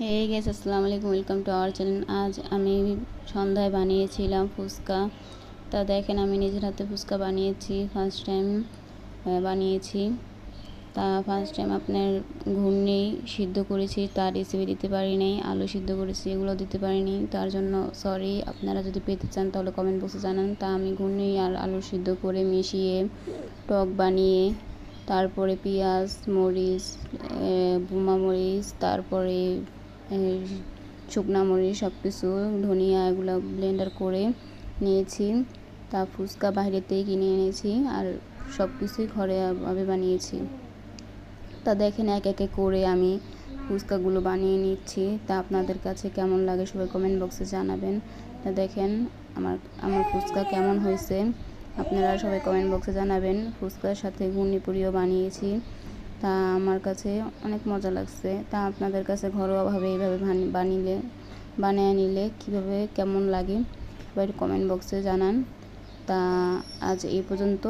হে guess আসসালামু আলাইকুম, welcome to our channel. আজ আমি সন্ধ্যায় বানিয়েছিলাম ফুচকা। তা দেখেন, আমি নিজের হাতে ফুচকা বানিয়েছি, ফার্স্ট টাইম বানিয়েছি। তা ফার্স্ট টাইম আপনার ঘুগনি সিদ্ধ করেছি, তার রেসিপি দিতে পারিনি। আলু সিদ্ধ করেছি, এগুলো দিতে পারিনি, তার জন্য সরি। আপনারা যদি পেতে চান তাহলে কমেন্ট বক্সে জানান। তা আমি ঘুগনি আর আলু সিদ্ধ করে মিশিয়ে টক বানিয়ে, তারপরে পেঁয়াজ, মরিচ, বোমা মরিচ, তারপরে শুকনা মরিচ, সব কিছু, ধনিয়া, এগুলো ব্লেন্ডার করে নিয়েছি। তা ফুচকা বাইরেতেই কিনে এনেছি আর সব কিছুই ঘরে আমি বানিয়েছি। তা দেখেন, এক একে করে আমি ফুচকাগুলো বানিয়ে নিচ্ছি। তা আপনাদের কাছে কেমন লাগে সবাই কমেন্ট বক্সে জানাবেন। তা দেখেন আমার ফুচকা কেমন হয়েছে, আপনারা সবাই কমেন্ট বক্সে জানাবেন। ফুচকার সাথে ঘুগনি পুরিও বানিয়েছি। তা আমার কাছে অনেক মজা লাগছে। তা আপনাদের কাছে ঘরোয়াভাবে এইভাবে বানিয়ে নিলে কীভাবে কেমন লাগে সবাই কমেন্ট বক্সে জানান। তা আজ এই পর্যন্ত।